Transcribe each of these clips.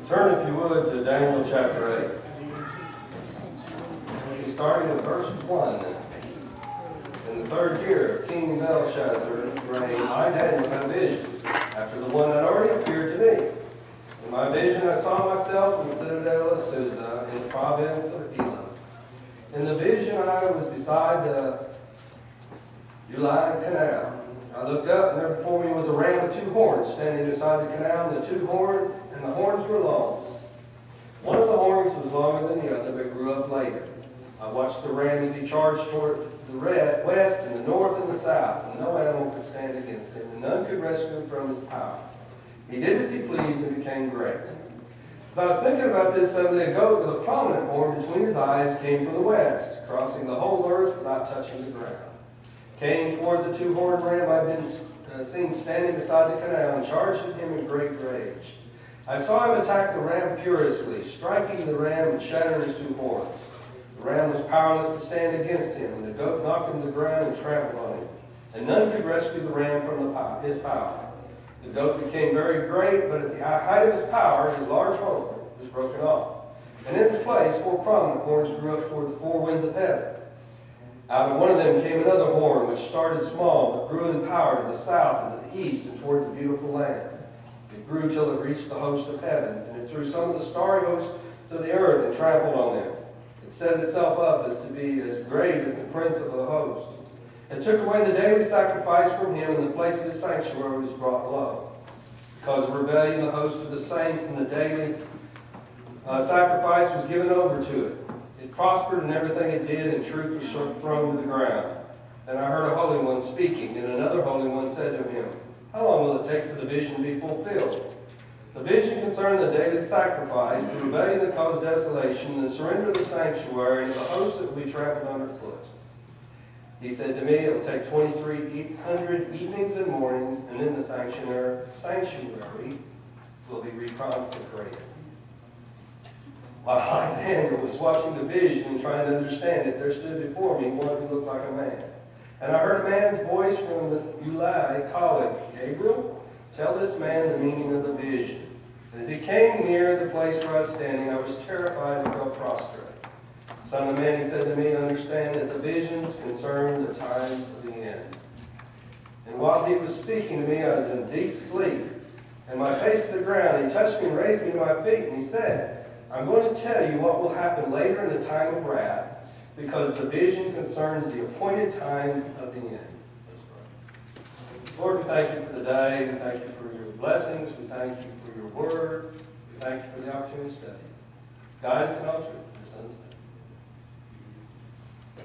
Turn, if you would, to Daniel chapter 8. We'll be starting at verse 1. In the third year of King Belshazzar's reign, I, Daniel, had a vision, after the one that already appeared to me. In my vision, I saw myself in the citadel of Susa, in the province of Elam. In the vision, I was beside the Ulai Canal. I looked up, and there before me was a ram with two horns standing beside the canal, and the horns were long. One of the horns was longer than the other, but grew up later. I watched the ram as he charged toward the west and the north and the south, and no animal could stand against him, and none could rescue him from his power. He did as he pleased and became great. As I was thinking about this, suddenly a goat with a prominent horn between his eyes came from the west, crossing the whole earth without touching the ground. Came toward the two-horned ram I had been seen standing beside the canal, and charged at him in great rage. I saw him attack the ram furiously, striking the ram and shattering his two horns. The ram was powerless to stand against him, and the goat knocked him to the ground and trampled on him. And none could rescue the ram from his power. The goat became very great, but at the height of his power, his large horn was broken off. And in its place, four prominent horns grew up toward the four winds of heaven. Out of one of them came another horn, which started small, but grew in power to the south and to the east and toward the beautiful land. It grew till it reached the host of heavens, and it threw some of the starry hosts to the earth and trampled on them. It set itself up as to be as great as the prince of the host. It took away the daily sacrifice from him, and the place of his sanctuary was brought low. Because of rebellion, the host of the saints and the daily sacrifice was given over to it. It prospered in everything it did, and truth was thrown to the ground. Then I heard a holy one speaking, and another holy one said to him, "How long will it take for the vision to be fulfilled?" The vision concerned the daily sacrifice, the rebellion that caused desolation, the surrender of the sanctuary, and the host that will be trampled underfoot. He said to me, "It will take 2,300 evenings and mornings, and then the sanctuary will be reconsecrated." While I, Daniel, was watching the vision and trying to understand it, there stood before me one who looked like a man. And I heard a man's voice from the Ulai calling, "Gabriel, tell this man the meaning of the vision." And as he came near the place where I was standing, I was terrified and fell prostrate. "Son of man," he said to me, "understand that the visions concern the times of the end." And while he was speaking to me, I was in deep sleep, and my face to the ground. He touched me and raised me to my feet, and he said, "I'm going to tell you what will happen later in the time of wrath, because the vision concerns the appointed times of the end." Let's pray. Lord, we thank you for the day. We thank you for your blessings. We thank you for your word. We thank you for the opportunity to study. Guide us in all truth. In your Son's name.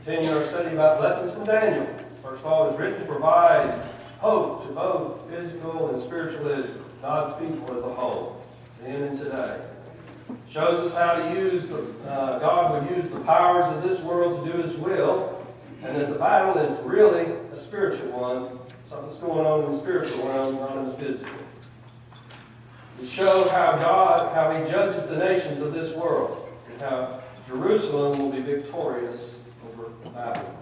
Continue our study about lessons from Daniel. First of all, it's written to provide hope to both physical and spiritual Israel, God's people as a whole, then and today. Shows us how to use God would use the powers of this world to do his will, and that the battle is really a spiritual one. Something's going on in the spiritual realm, not in the physical. It shows how he judges the nations of this world, and how Jerusalem will be victorious over Babylon.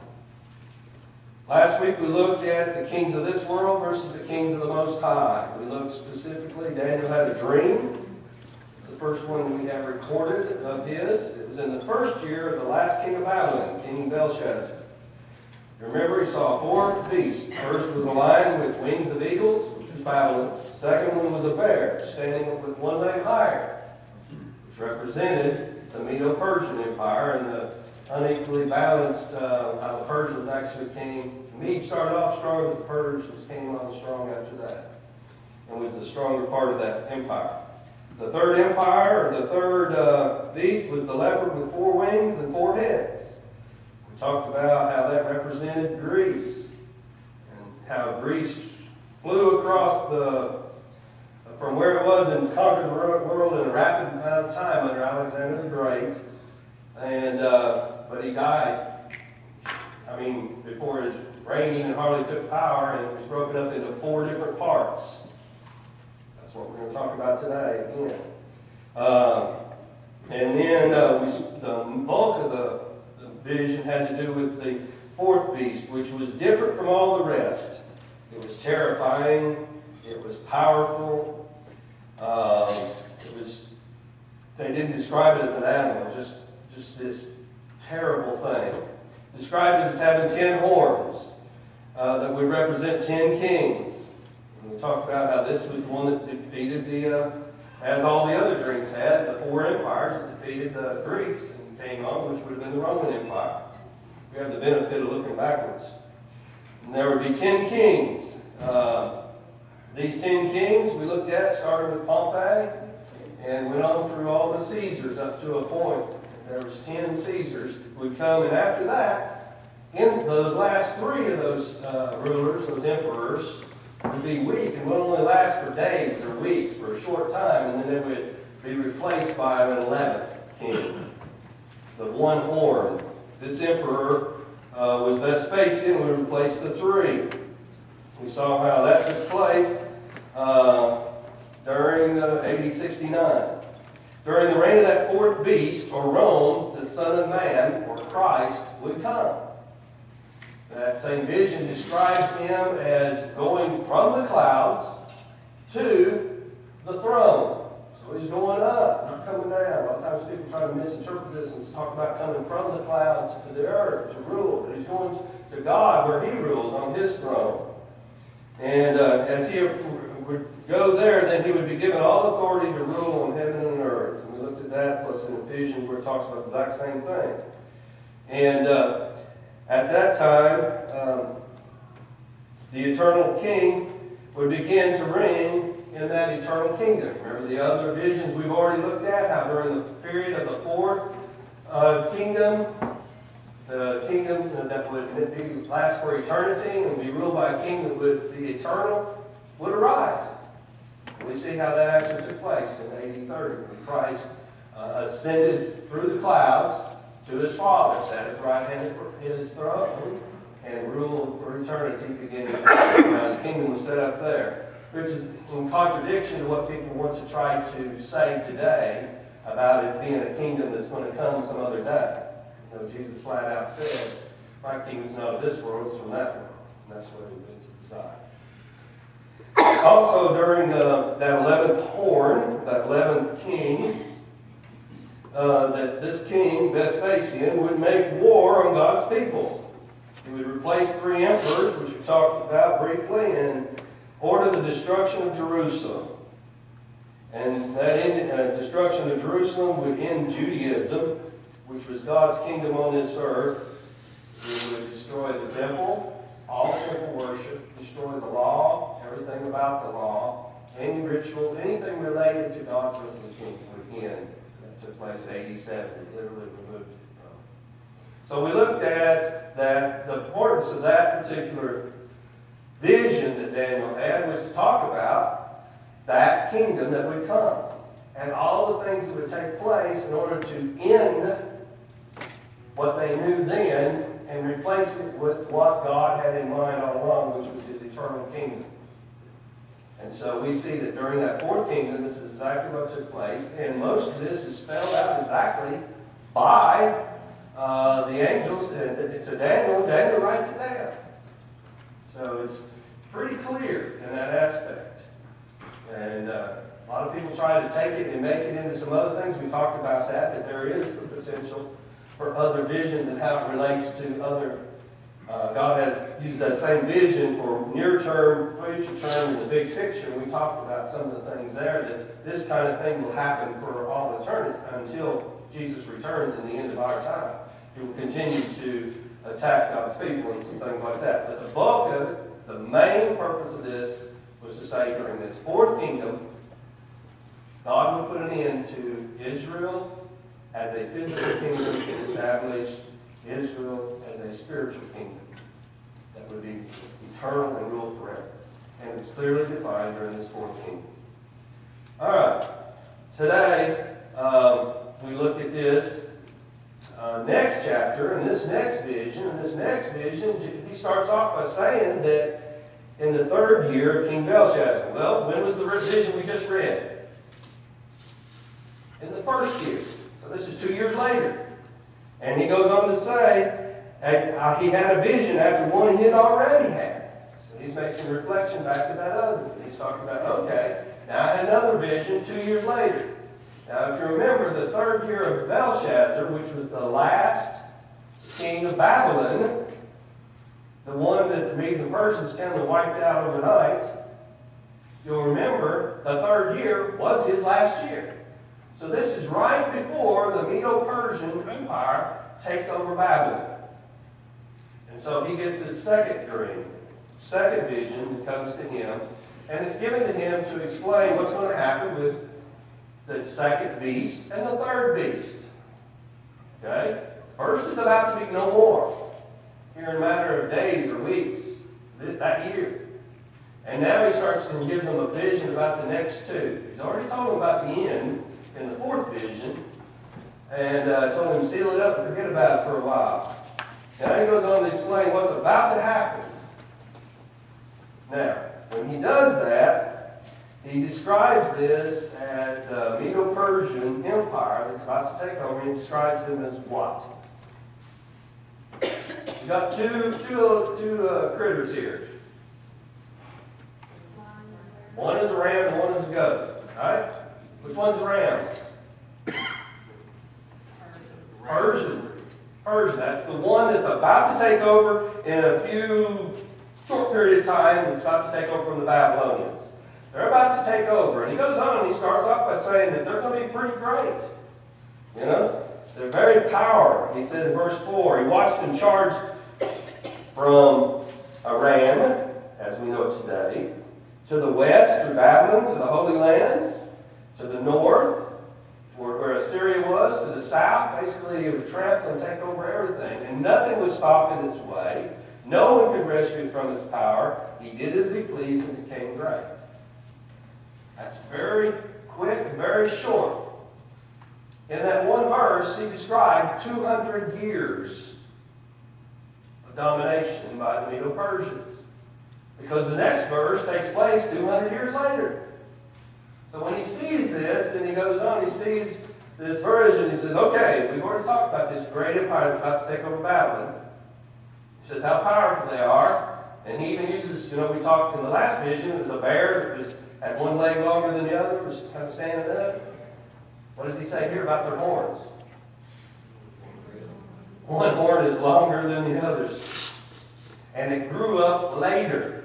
Last week we looked at the kings of this world versus the kings of the Most High. We looked specifically, Daniel had a dream. First one we have recorded of his. It was in the first year of the last king of Babylon, King Belshazzar. Remember, he saw four beasts. First was a lion with wings of eagles, which was Babylon. The second one was a bear, standing with one leg higher, which represented the Medo-Persian Empire and the unequally balanced how the Persians actually came. The Medes started off strong, but the Persians came on strong after that, and was the stronger part of that empire. The third empire, or the third beast, was the leopard with four wings and four heads. We talked about how that represented Greece, and how Greece flew across from where it was and conquered the world in a rapid amount of time under Alexander the Great. And but he died. Before his reign even hardly took power, and it was broken up into four different parts. That's what we're going to talk about today again. And then the bulk of the vision had to do with the fourth beast, which was different from all the rest. It was terrifying. It was powerful. It was didn't describe it as an animal, just this terrible thing. Described it as having 10 horns that would represent 10 kings. And we talked about how this was the one that defeated as all the other drinks had, the 4 empires that defeated the Greeks and came on, which would have been the Roman Empire. We have the benefit of looking backwards. And there would be 10 kings. These 10 kings we looked at, started with Pompey, and went on through all the Caesars up to a point. There was 10 Caesars would come, and after that, in those last 3 of those rulers, those emperors, would be weak and would only last for days or weeks, for a short time, and then they would be replaced by an 11th king, the one horn. This emperor was Vespasian, would replace the 3. We saw how that took place during AD 69. During the reign of that 4th beast, or Rome, the Son of Man, or Christ, would come. That same vision described him as going from the clouds to the throne. So he's going up, not coming down. A lot of times people try to misinterpret this and talk about coming from the clouds to the earth to rule. But he's going to God where he rules on his throne. And as he would go there, then he would be given all authority to rule on heaven and earth. And we looked at that, plus in Ephesians where it talks about the exact same thing. And at that time, the eternal king would begin to reign in that eternal kingdom. Remember the other visions we've already looked at, how during the period of the 4th kingdom, the kingdom that would last for eternity and be ruled by a king that would be eternal, would arise. We see how that actually took place in AD 30, when Christ ascended through the clouds to his Father, sat at the right hand of his throne, and ruled for eternity beginning. Now his kingdom was set up there, which is in contradiction to what people want to try to say today about it being a kingdom that's going to come some other day. You know, Jesus flat out said, my kingdom's not of this world, it's from that world. And that's where he went to reside. Also, during that 11th horn, that 11th king, that this king, Vespasian, would make war on God's people. He would replace 3 emperors, which we talked about briefly, and order the destruction of Jerusalem. And that destruction of Jerusalem would end Judaism, which was God's kingdom on this earth. He would destroy the temple, all temple worship, destroy the law, everything about the law, any ritual, anything related to God's earthly kingdom would end. That took place in AD 70, literally removed it from. So we looked at that the importance of that particular vision that Daniel had was to talk about that kingdom that would come and all the things that would take place in order to end what they knew then and replace it with what God had in mind all along, which was his eternal kingdom. And so we see that during that 4th kingdom, this is exactly what took place, and most of this is spelled out exactly by the angels to Daniel. Daniel writes it down. So it's pretty clear in that aspect. And a lot of people try to take it and make it into some other things. We talked about that there is the potential for other visions and how it relates to other. God has used that same vision for near term, future term, and the big picture. We talked about some of the things there that this kind of thing will happen for all eternity until Jesus returns in the end of our time. He will continue to attack God's people and some things like that. But the bulk of it, the main purpose of this was to say during this 4th kingdom, God would put an end to Israel as a physical kingdom and establish Israel as a spiritual kingdom that would be eternal and rule forever. And it's clearly defined during this 4th kingdom. All right. Today, we look at this next chapter and this next vision. And this next vision, he starts off by saying that in the 3rd year of King Belshazzar. Well, when was the vision we just read? In the 1st year. So this is 2 years later. And he goes on to say, he had a vision after one he had already had. So he's making a reflection back to that other one. He's talking about, okay, now I had another vision 2 years later. Now, if you remember, the third year of Belshazzar, which was the last king of Babylon, the one that the Medes and Persians came and wiped out overnight, you'll remember the third year was his last year. So this is right before the Medo-Persian Empire takes over Babylon. And so he gets his second dream, second vision that comes to him, and it's given to him to explain what's going to happen with the second beast and the third beast. Okay? First is about to be no more, here in a matter of days or weeks, that year. And now he starts and gives them a vision about the next two. He's already told them about the end in the fourth vision, and told them to seal it up and forget about it for a while. Now he goes on to explain what's about to happen. Now, when he does that, he describes this as the Medo-Persian Empire that's about to take over. He describes them as what? We've got two critters here. One is a ram and one is a goat. All right? Which one's the ram? Persian. That's the one that's about to take over in a short period of time. It's about to take over from the Babylonians. They're about to take over. And he goes on and he starts off by saying that they're going to be pretty great. You know? They're very powerful. He says in verse 4, he watched and charged from Aram, as we know it today, to the west, through Babylon, to the Holy Lands, to the north, where Assyria was, to the south. Basically, it would trample and take over everything. And nothing was stopped in its way. No one could rescue it from its power. He did as he pleased and became great. That's very quick and very short. In that one verse, he described 200 years of domination by the Medo-Persians. Because the next verse takes place 200 years later. So when he sees this, then he goes on, he sees this version, he says, okay, we've already talked about this great empire that's about to take over Babylon. He says how powerful they are. And he even uses, we talked in the last vision, it was a bear that had one leg longer than the other, was kind of standing up. What does he say here about their horns? One horn is longer than the others. And it grew up later.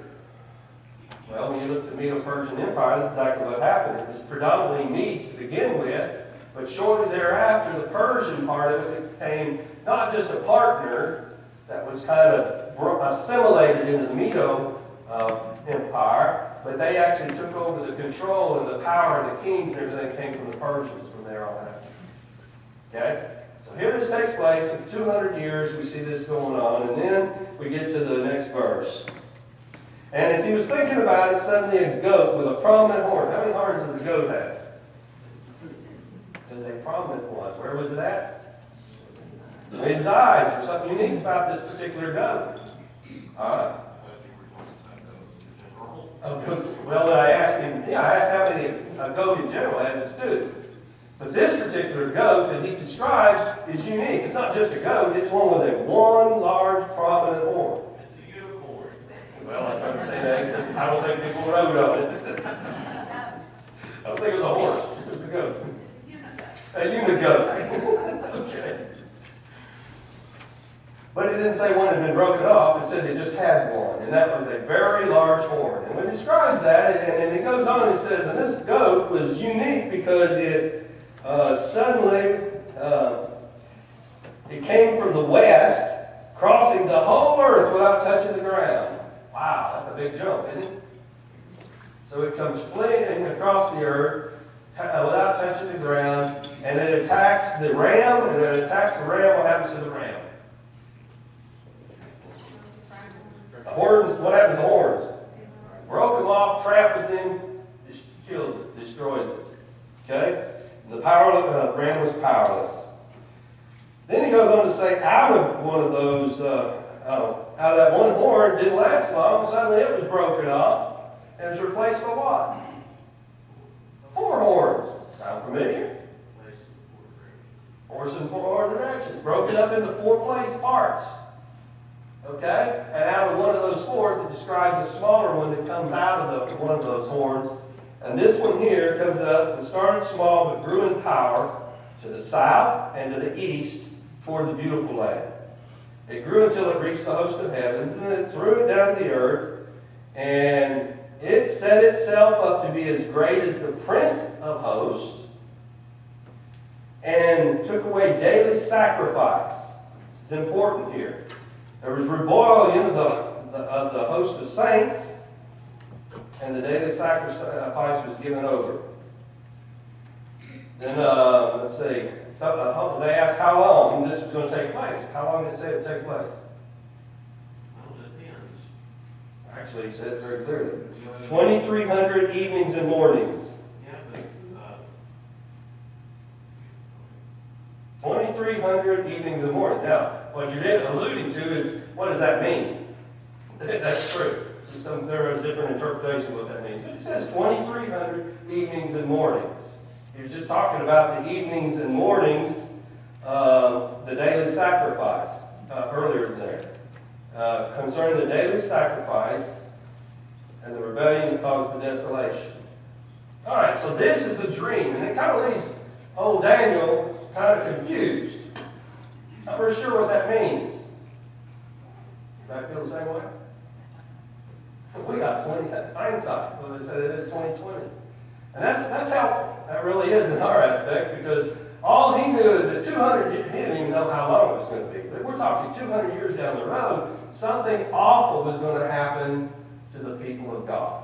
Well, when you look at the Medo-Persian Empire, that's exactly what happened. It was predominantly Medes to begin with, but shortly thereafter, the Persian part of it became not just a partner that was kind of assimilated into the Medo Empire, but they actually took over the control and the power of the kings and everything came from the Persians from there on out. Okay? So here this takes place. In 200 years, we see this going on, and then we get to the next verse. And as he was thinking about it, suddenly a goat with a prominent horn. How many horns does a goat have? It says a prominent one. Where was it at? In his eyes. There's something unique about this particular goat. All right. Well, I asked him, I asked how many a goat in general has its tooth. But this particular goat that he describes is unique. It's not just a goat, it's one with one large prominent horn. It's a unicorn. Well, I started saying that, except I don't think people rode on it. I don't think it was a horse, it was a goat. A unigoat. Okay. But it didn't say one had been broken off. It said it just had one. And that was a very large horn. And when it describes that, and it goes on, it says, and this goat was unique because it suddenly, it came from the west, crossing the whole earth without touching the ground. Wow, that's a big jump, isn't it? So it comes fleeing across the earth without touching the ground, and it attacks the ram, and when it attacks the ram, what happens to the ram? The horns, what happens to the horns? Broke them off, tramples him, kills it, destroys it. Okay? The ram was powerless. Then he goes on to say, out of one of those, out of that one horn, didn't last long. Suddenly it was broken off, and it was replaced by what? 4 horns. Sound familiar? Horse in 4 directions. Broken up into 4 parts. Okay? And out of one of those 4, it describes a smaller one that comes out of one of those horns And this one here comes up and started small but grew in power to the south and to the east toward the beautiful land. It grew until it reached the host of heavens, and then it threw it down to the earth, and it set itself up to be as great as the Prince of Hosts, and took away daily sacrifice. It's important here. There was rebellion of the host of saints, and the daily sacrifice was given over. Then, let's see. So, they asked how long this was going to take place. How long did it say it would take place? Well, it depends. Actually, he said it very clearly. 2,300 evenings and mornings. Yeah, but 2,300 evenings and mornings. Now, what you're alluding to is, what does that mean? That's true. There is different interpretation of what that means. It says 2,300 evenings and mornings. He was just talking about the evenings and mornings, the daily sacrifice, earlier there. Concerning the daily sacrifice and the rebellion that caused the desolation. All right, so this is the dream, and it kind of leaves old Daniel kind of confused. Not very sure what that means. Do I feel the same way? We got 20 hindsight. Well, they said it is 2020. And that's how that really is in our aspect, because all he knew is that 200, he didn't even know how long it was going to be. But we're talking 200 years down the road, something awful was going to happen to the people of God.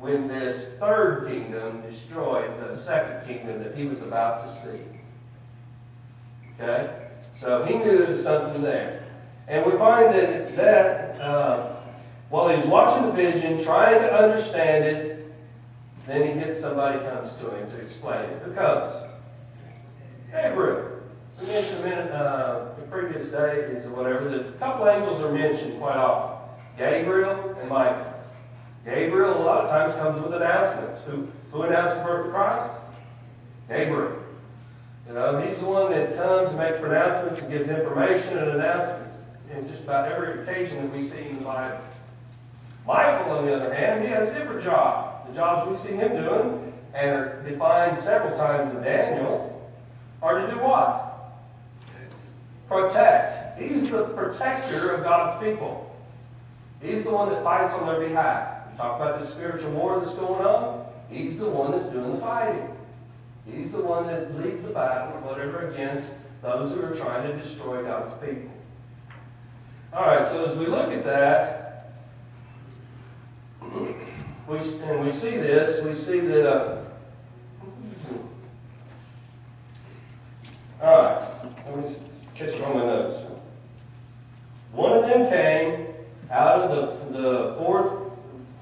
When this third kingdom destroyed the second kingdom that he was about to see. Okay? So he knew there was something there. And we find that while he's watching the vision, trying to understand it, then he gets somebody comes to him to explain it. Who comes? Gabriel. We mentioned in previous days or whatever that a couple angels are mentioned quite often. Gabriel and Michael. Gabriel a lot of times comes with announcements. Who announced the birth of Christ? Gabriel. You know, he's the one that comes and makes pronouncements and gives information and announcements in just about every occasion that we see in the Bible. Michael, on the other hand, he has a different job. The jobs we see him doing, and are defined several times in Daniel, are to do what? Protect. He's the protector of God's people. He's the one that fights on their behalf. We talk about this spiritual war that's going on. He's the one that's doing the fighting. He's the one that leads the battle or whatever against those who are trying to destroy God's people. All right, so as we look at that, we see this, we see that, all right, let me catch it on my notes. One of them came out of the fourth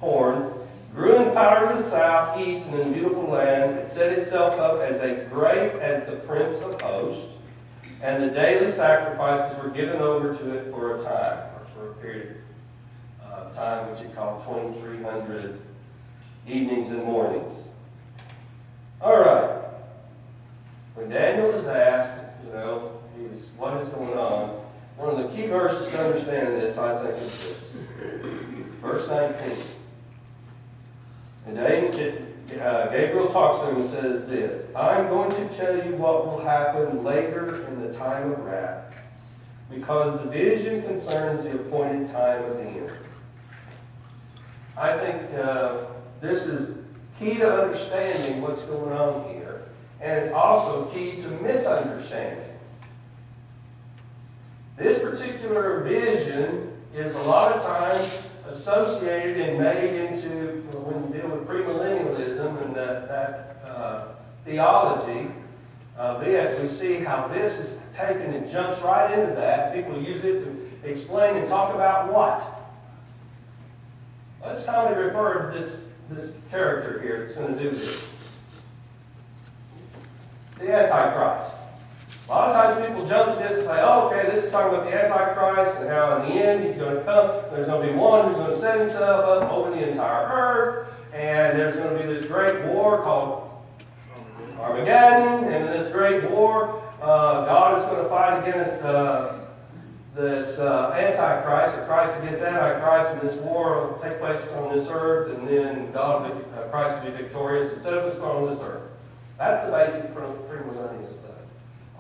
horn, grew in power to the south, east, and in beautiful land. It set itself up as great as the Prince of Hosts, and the daily sacrifices were given over to it for a time, or for a period of time, which it called 2,300 evenings and mornings. All right. When Daniel is asked, what is going on, one of the key verses to understand this, I think, is this. Verse 19. And Gabriel talks to him and says this, I'm going to tell you what will happen later in the time of wrath, because the vision concerns the appointed time of the end. I think this is key to understanding what's going on here, and it's also key to misunderstanding. This particular vision is a lot of times associated and made into, when you deal with premillennialism and that theology of it, we see how this is taken and jumps right into that. People use it to explain and talk about what? Let's kindly refer to this character here that's going to do this. The Antichrist. A lot of times people jump to this and say, oh, okay, this is talking about the Antichrist and how in the end he's going to come. There's going to be one who's going to set himself up over the entire earth. And there's going to be this great war called Armageddon. And in this great war, God is going to fight against this Antichrist, or Christ against Antichrist, and this war will take place on this earth, and then Christ will be victorious and set up his throne on this earth. That's the basic premillennialist stuff.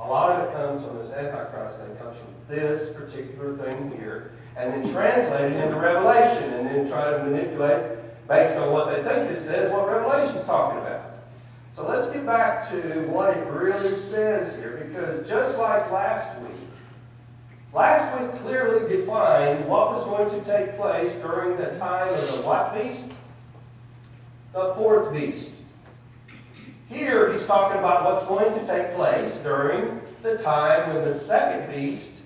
A lot of it comes from this Antichrist thing, comes from this particular thing here, and then translated into Revelation, and then try to manipulate based on what they think it says, what Revelation's talking about. So let's get back to what it really says here, because just like last week clearly defined what was going to take place during the time of the what beast? The fourth beast. Here he's talking about what's going to take place during the time when the second beast,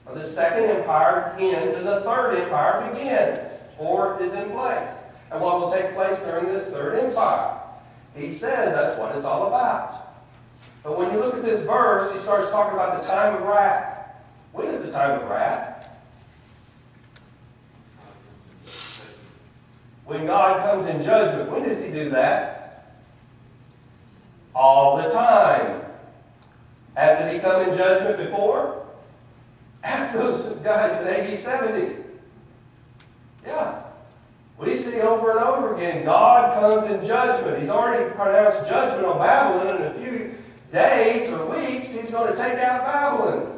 or the second empire ends and the third empire begins, or is in place. And what will take place during this third empire. He says that's what it's all about. But when you look at this verse, he starts talking about the time of wrath. When is the time of wrath? When God comes in judgment. When does he do that? All the time. Hasn't he come in judgment before? Ask those guys in AD 70. Yeah. We see over and over again, God comes in judgment. He's already pronounced judgment on Babylon. In a few days or weeks, he's going to take out Babylon.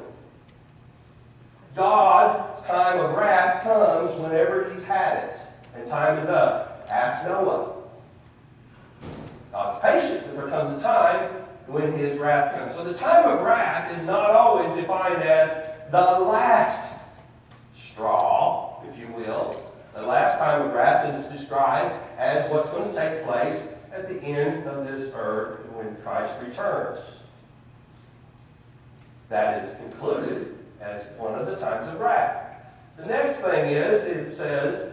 God's time of wrath comes whenever he's had it. And time is up. Ask Noah. God's patient, but there comes a time when his wrath comes. So the time of wrath is not always defined as the last straw, if you will. The last time of wrath that is described as what's going to take place at the end of this earth when Christ returns. That is included as one of the times of wrath. The next thing is, it says,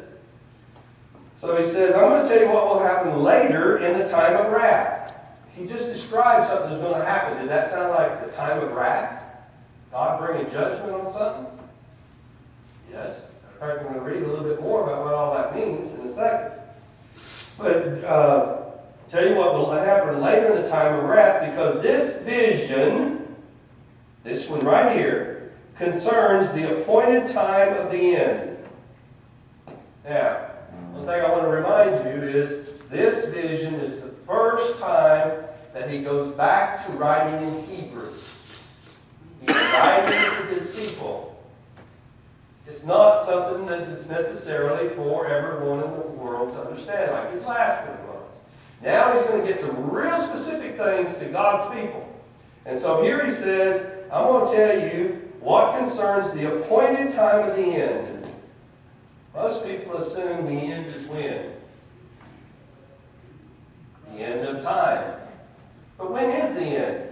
so he says, I'm going to tell you what will happen later in the time of wrath. He just described something that's going to happen. Did that sound like the time of wrath? God bringing judgment on something? Yes. In fact, I'm going to read a little bit more about what all that means in a second. But tell you what will happen later in the time of wrath, because this vision, this one right here, concerns the appointed time of the end. Now, one thing I want to remind you is this vision is the first time that he goes back to writing in Hebrew. He's writing to his people. It's not something that is necessarily for everyone in the world to understand, like his last one was. Now he's going to get some real specific things to God's people. And so here he says, I'm going to tell you what concerns the appointed time of the end. Most people assume the end is when? The end of time. But when is the end?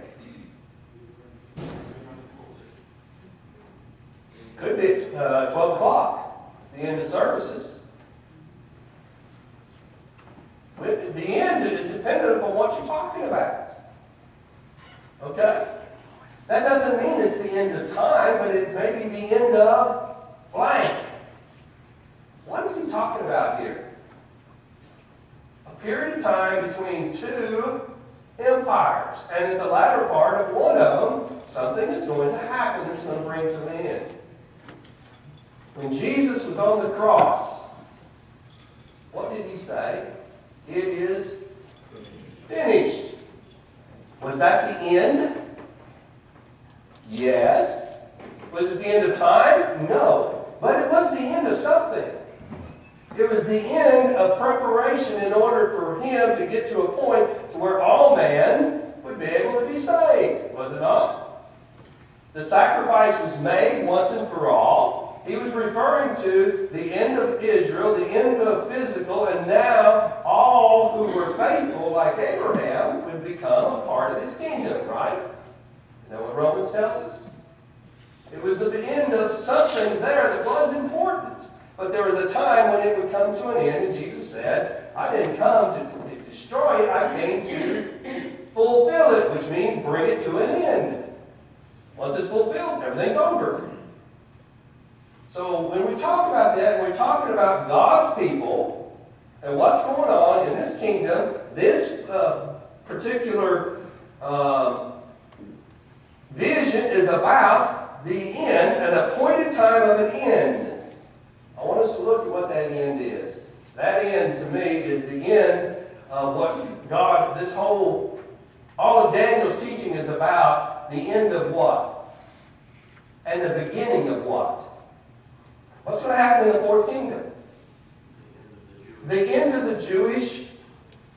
Could be at 12 o'clock, the end of services. The end is dependent upon what you're talking about. Okay? That doesn't mean it's the end of time, but it may be the end of blank. What is he talking about here? A period of time between two empires. And in the latter part of one of them, something is going to happen that's going to bring to an end. When Jesus was on the cross, what did he say? It is finished. Was that the end? Yes. Was it the end of time? No. But it was the end of something. It was the end of preparation in order for him to get to a point to where all man would be able to be saved. Was it not? The sacrifice was made once and for all. He was referring to the end of Israel, the end of physical, and now all who were faithful, like Abraham, would become a part of his kingdom, right? You know what Romans tells us? It was the end of something there that was important. But there was a time when it would come to an end, and Jesus said, I didn't come to destroy it, I came to fulfill it, which means bring it to an end. Once it's fulfilled, everything's over. So when we talk about that, we're talking about God's people and what's going on in this kingdom. This particular vision is about the end, an appointed time of an end. I want us to look at what that end is. That end, to me, is the end of what God, all of Daniel's teaching is about the end of what? And the beginning of what? What's going to happen in the fourth kingdom? The end of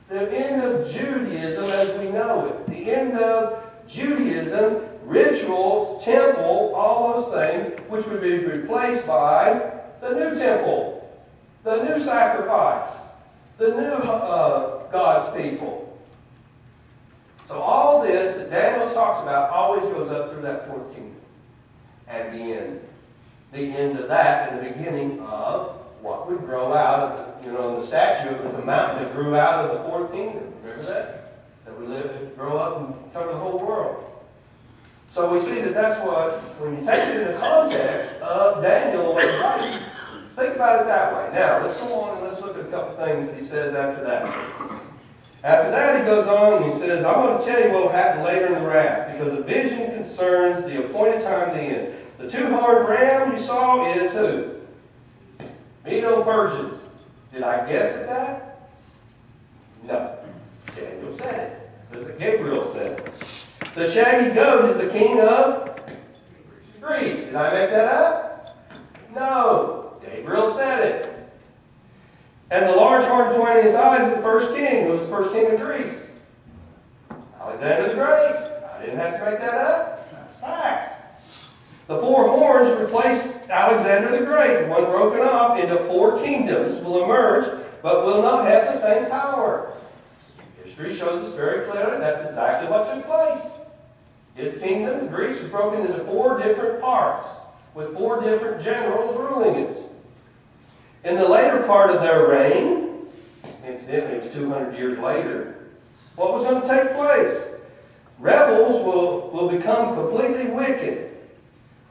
the end of Judaism as we know it. The end of Judaism, ritual, temple, all those things, which would be replaced by the new temple, the new sacrifice, the new God's people. So all this that Daniel talks about always goes up through that fourth kingdom. And the end of that and the beginning of what would grow out of, in the statue, it was a mountain that grew out of the fourth kingdom. Remember that? That would grow up and cover the whole world. So we see that that's what, when you take it in the context of Daniel, think about it that way. Now, let's go on and let's look at a couple things that he says after that. After that, he goes on and he says, I'm going to tell you what will happen later in the wrath, because the vision concerns the appointed time of the end. The two-horned ram you saw is who? Medo-Persians. Did I guess at that? No. Daniel said it. Because Gabriel said it. The shaggy goat is the king of Greece. Did I make that up? No. Gabriel said it. And the large horn between his eyes is the first king. Who was the first king of Greece? Alexander the Great. I didn't have to make that up. That's facts. The four horns replaced Alexander the Great. The one broken off into four kingdoms will emerge, but will not have the same power. History shows us very clearly that's exactly what took place. His kingdom, Greece, was broken into four different parts, with four different generals ruling it. In the later part of their reign, incidentally it was 200 years later, what was going to take place? Rebels will become completely wicked.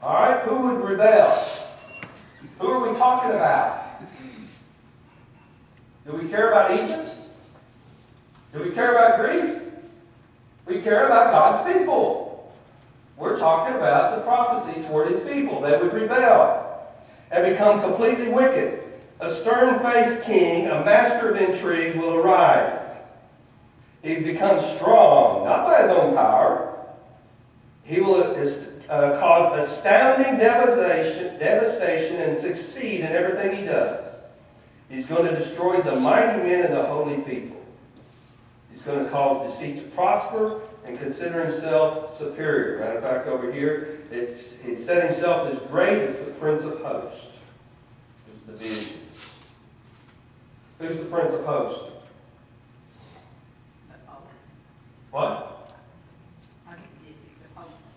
All right, who would rebel? Who are we talking about? Do we care about Egypt? Do we care about Greece? We care about God's people. We're talking about the prophecy toward his people. They would rebel and become completely wicked. A stern-faced king, a master of intrigue, will arise. He becomes strong, not by his own power. He will cause astounding devastation and succeed in everything he does. He's going to destroy the mighty men and the holy people. He's going to cause deceit to prosper and consider himself superior. Matter of fact, over here, he set himself as great as the Prince of Hosts. Who's the vision? Who's the Prince of Hosts? What?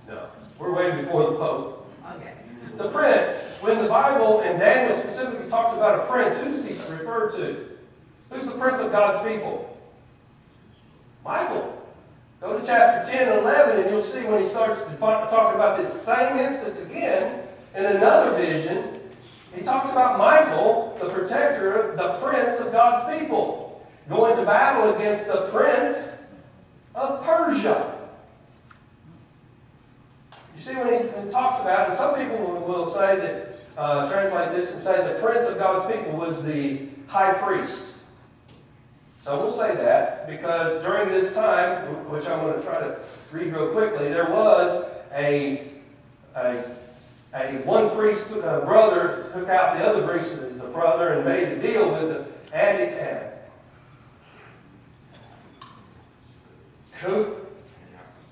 No. We're way before the Pope. Okay. The prince. When the Bible and Daniel specifically talks about a prince, who does he refer to? Who's the prince of God's people? Michael. Go to chapter 10 and 11 and you'll see when he starts to talk about this same instance again in another vision. He talks about Michael, the protector, the prince of God's people, going to battle against the prince of Persia. You see when he talks about it, and some people will say that, translate this and say the prince of God's people was the high priest. So we'll say that because during this time, which I'm going to try to read real quickly, there was a one priest, a brother, took out the other priest as a brother and made a deal with the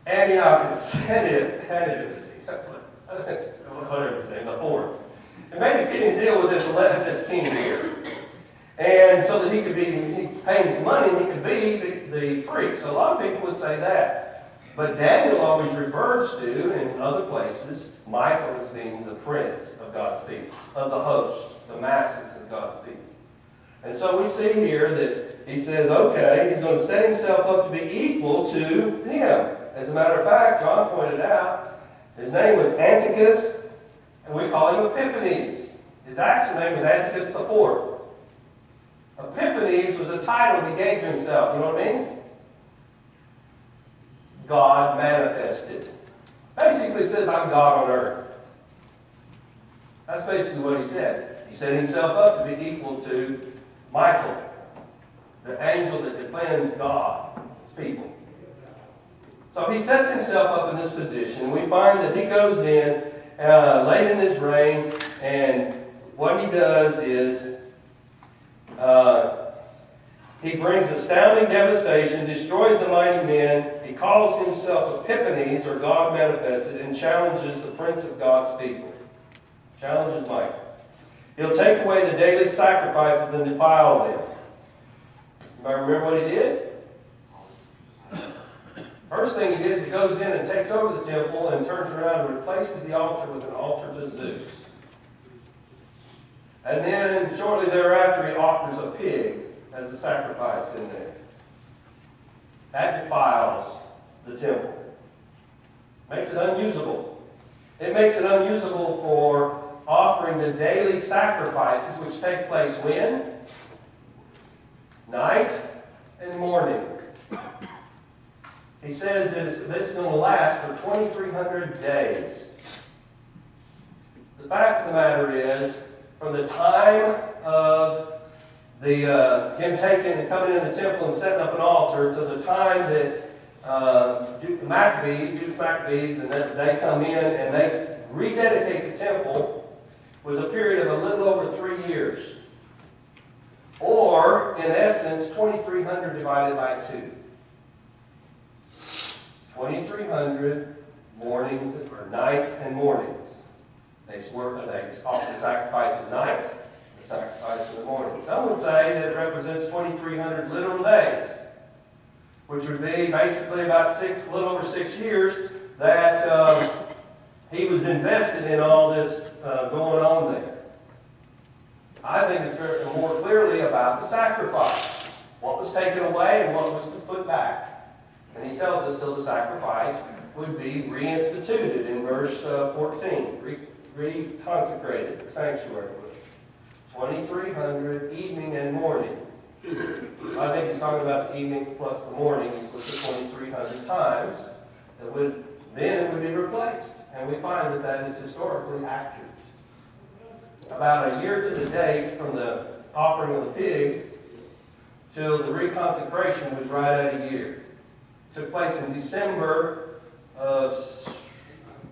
Antiochus, whatever his name, the fourth. And made a deal with this king here. And so that he could be paying some money and he could be the priest. So a lot of people would say that. But Daniel always refers to, in other places, Michael as being the prince of God's people, of the host, the masses of God's people. And so we see here that he says, okay, he's going to set himself up to be equal to him. As a matter of fact, John pointed out, his name was Antiochus, and we call him Epiphanes. His actual name was Antiochus IV. Epiphanes was a title he gave to himself. You know what it means? God manifested. Basically it says, I'm God on earth. That's basically what he said. He set himself up to be equal to Michael, the angel that defends God's people. So he sets himself up in this position, and we find that he goes in late in his reign, and what he does is he brings astounding devastation, destroys the mighty men. He calls himself Epiphanes, or God manifested, and challenges the prince of God's people. Challenges Michael. He'll take away the daily sacrifices and defile them. You might remember what he did? First thing he did is he goes in and takes over the temple and turns around and replaces the altar with an altar to Zeus. And then shortly thereafter he offers a pig as a sacrifice in there. That defiles the temple. Makes it unusable. It makes it unusable for offering the daily sacrifices which take place when? Night and morning. He says that this is going to last for 2,300 days. The fact of the matter is, from the time of him taking and coming in the temple and setting up an altar to the time that Duke Maccabees, and that they come in and they rededicate the temple, was a period of a little over 3 years. Or, in essence, 2,300 divided by 2. 2,300 mornings, or nights and mornings. They offer the sacrifice at night, the sacrifice in the morning. Some would say that it represents 2,300 literal days, which would be basically about a little over 6 years that he was invested in all this going on there. I think it's more clearly about the sacrifice. What was taken away and what was to put back. And he tells us till the sacrifice would be reinstituted in verse 14. Reconsecrated, the sanctuary. 2,300 evening and morning. I think he's talking about the evening plus the morning equals to 2,300 times. Then it would be replaced. And we find that that is historically accurate. About a year to the date from the offering of the pig till the reconsecration was right at a year. It took place in December of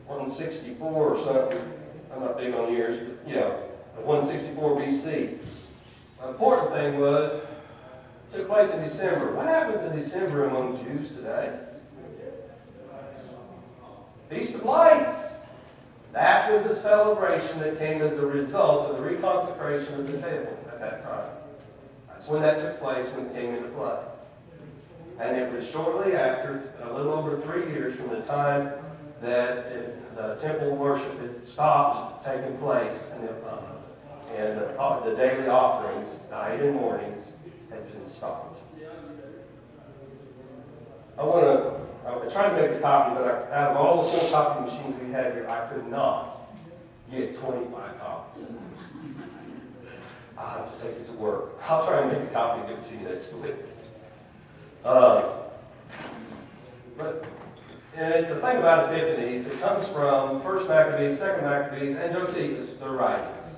164 or something. I'm not big on years, but 164 BC. The important thing was, it took place in December. What happens in December among Jews today? Feast of Lights. That was a celebration that came as a result of the reconsecration of the temple at that time. That's when that took place, when it came into play. And it was shortly after, a little over 3 years from the time that the temple worship had stopped taking place, and the daily offerings, night and mornings, had been stopped. I tried to make a copy, but out of all the 4 copy machines we had here, I could not get 25 copies. I'll have to take it to work. I'll try and make a copy and give it to you next week. And it's a thing about Epiphanes that comes from 1st Maccabees, 2nd Maccabees, and Josephus, their writings.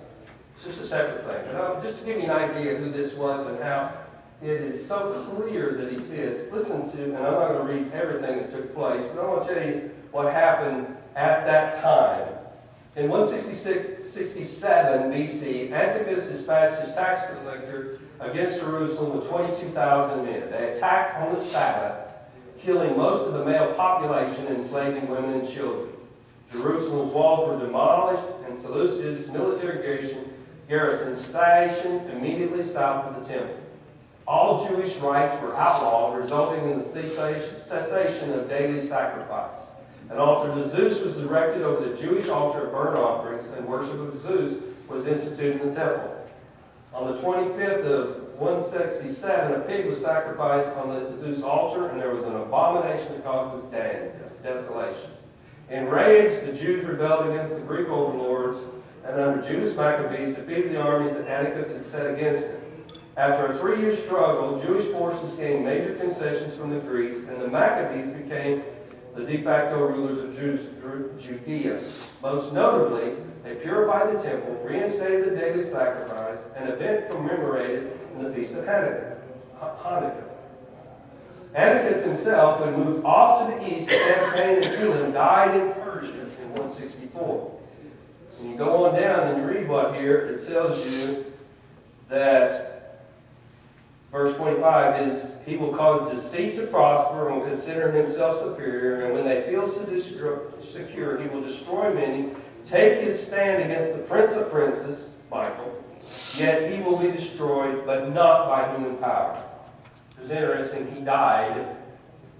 It's just a separate thing. But just to give you an idea who this was and how it is so clear that he fits. Listen to, and I'm not going to read everything that took place, but I want to tell you what happened at that time. In 167 BC, Antiochus dispatched his tax collector against Jerusalem with 22,000 men. They attacked on the Sabbath, killing most of the male population and enslaving women and children. Jerusalem's walls were demolished, and Seleucus' military garrison stationed immediately south of the temple. All Jewish rites were outlawed, resulting in the cessation of daily sacrifice. An altar to Zeus was erected over the Jewish altar of burnt offerings, and worship of Zeus was instituted in the temple. On the 25th of 167, a pig was sacrificed on the Zeus altar, and there was an abomination that causes desolation. Enraged, the Jews rebelled against the Greek overlords, and under Judas Maccabees defeated the armies that Antiochus had set against them. After a 3-year struggle, Jewish forces gained major concessions from the Greeks, and the Maccabees became the de facto rulers of Judea. Most notably, they purified the temple, reinstated the daily sacrifice, an event commemorated in the Feast of Hanukkah. Antiochus himself, who moved off to the east to campaign in Judah, died in Persia in 164. When you go on down and you read what here, it tells you that verse 25 is, he will cause deceit to prosper and will consider himself superior, and when they feel secure, he will destroy many, take his stand against the prince of princes, Michael, yet he will be destroyed, but not by human power. It was interesting, he died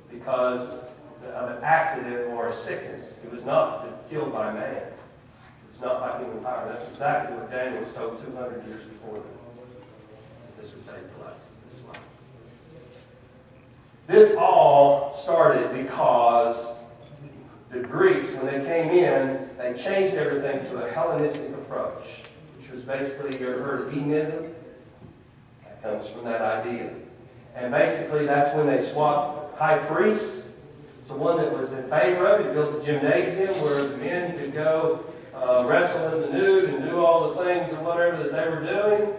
because of an accident or a sickness. He was not killed by man. It was not by human power. That's exactly what Daniel was told 200 years before that this would take place this way. This all started because the Greeks, when they came in, they changed everything to a Hellenistic approach, which was basically, you ever heard of hedonism? That comes from that idea. And basically, that's when they swapped high priest to one that was in favor of it. Built a gymnasium where the men could go wrestle in the nude and do all the things or whatever that they were doing.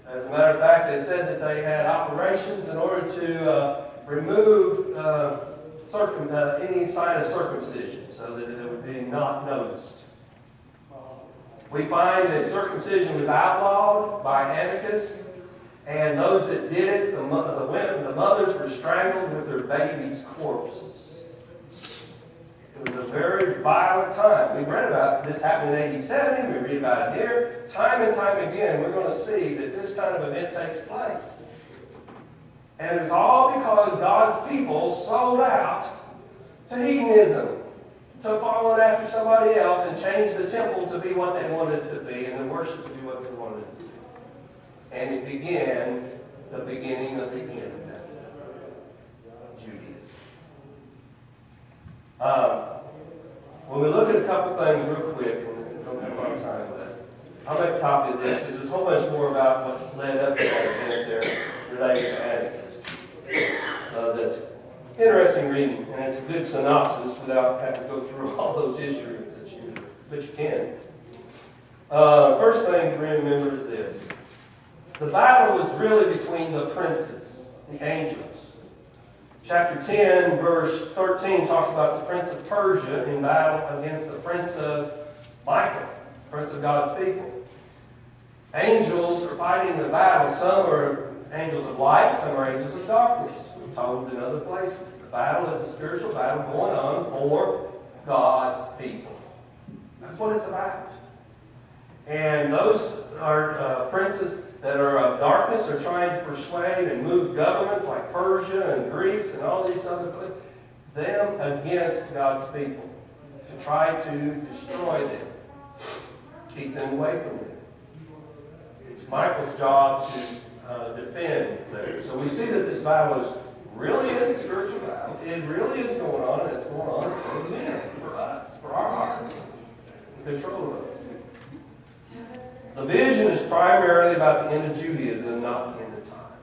As a matter of fact, they said that they had operations in order to remove any sign of circumcision so that it would be not noticed. We find that circumcision was outlawed by Antiochus, and those that did it, the mothers were strangled with their babies' corpses. It was a very violent time. We read about this happening in AD 70. We read about it here. Time and time again, we're going to see that this kind of event takes place. And it was all because God's people sold out to hedonism, to following after somebody else and change the temple to be what they wanted it to be and the worship to be what they wanted it to be. And it began the beginning of the end of Judaism. When we look at a couple things real quick, and we don't have a lot of time left, I'll make a copy of this because there's a whole bunch more about what led up to that event there related to Antiochus. That's interesting reading, and it's a good synopsis without having to go through all those histories but you can. First thing to remember is this. The battle was really between the princes, the angels. Chapter 10, verse 13 talks about the prince of Persia in battle against the prince of Michael, prince of God's people. Angels are fighting the battle. Some are angels of light, some are angels of darkness. We're told in other places. The battle is a spiritual battle going on for God's people. That's what it's about. And those are princes that are of darkness are trying to persuade and move governments like Persia and Greece and all these other things, them against God's people, to try to destroy them, keep them away from them. It's Michael's job to defend them. So we see that this battle really is a spiritual battle. It really is going on, and it's going on for us, for our hearts, in control of us. The vision is primarily about the end of Judaism, not the end of time.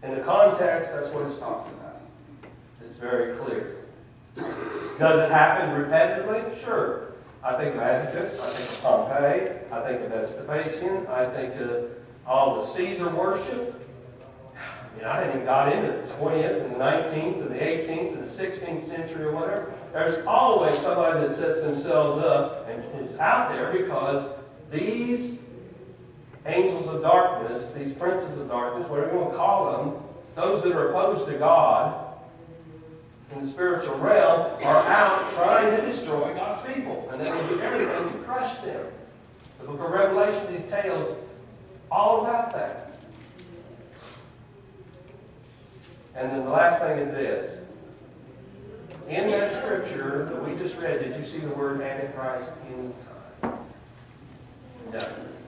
In the context, that's what it's talking about. It's very clear. Does it happen repetitively? Sure. I think of Antiochus, I think of Pompey, I think of Vespasian, I think of all the Caesar worship. I haven't even got into the 20th and the 19th and the 18th and the 16th century or whatever. There's always somebody that sets themselves up and is out there because these angels of darkness, these princes of darkness, whatever you want to call them, those that are opposed to God in the spiritual realm, are out trying to destroy God's people. And they will do everything to crush them. The book of Revelation details all about that. And then the last thing is this. In that scripture that we just read, did you see the word Antichrist any time? No.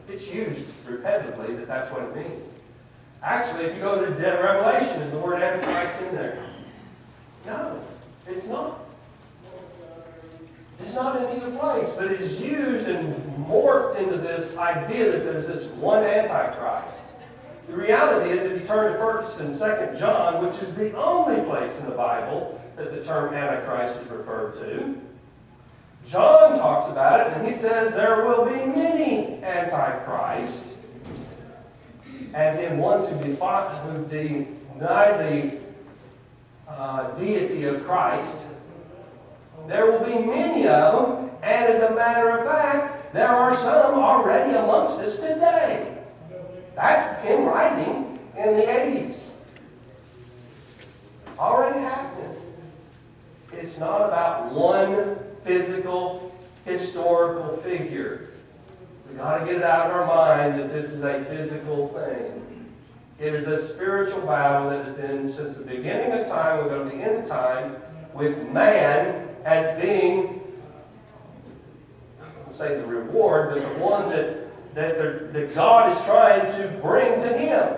It's used repetitively, but that's what it means. Actually, if you go to Revelation, is the word Antichrist in there? No, it's not. It's not in either place, but it is used and morphed into this idea that there's this one Antichrist. The reality is, if you turn to 1st and 2nd John, which is the only place in the Bible that the term Antichrist is referred to, John talks about it, and he says there will be many Antichrists, as in ones who deny the deity of Christ. There will be many of them, and as a matter of fact, there are some already amongst us today. That's him writing in the 80s. Already happening. It's not about one physical, historical figure. We've got to get it out of our mind that this is a physical thing. It is a spiritual battle that has been since the beginning of time. We're going to the end of time with man as being, I won't say the reward, but the one that God is trying to bring to him.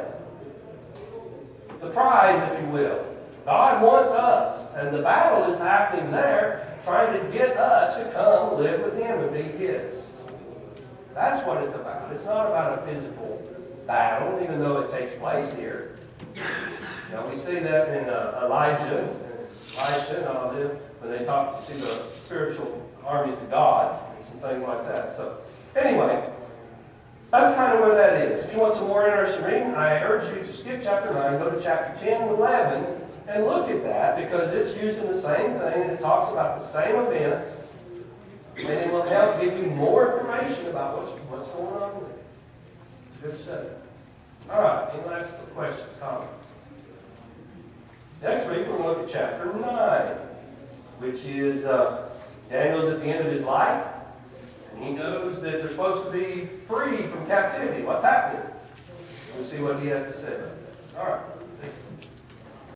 The prize, if you will. God wants us, and the battle is happening there, trying to get us to come live with him and be his. That's what it's about. It's not about a physical battle, even though it takes place here. Now, we see that in Elijah and Elisha and all this, when they talk to the spiritual armies of God and some things like that. So, anyway, that's kind of where that is. If you want some more interesting reading, I urge you to skip chapter 9, go to chapter 10 and 11, and look at that, because it's using the same thing, and it talks about the same events, and it will help give you more information about what's going on there. It's a good study. All right, any last questions, comments? Next week, we're going to look at chapter 9, which is Daniel's at the end of his life, and he knows that they're supposed to be free from captivity. What's happening? We'll see what he has to say about that. All right.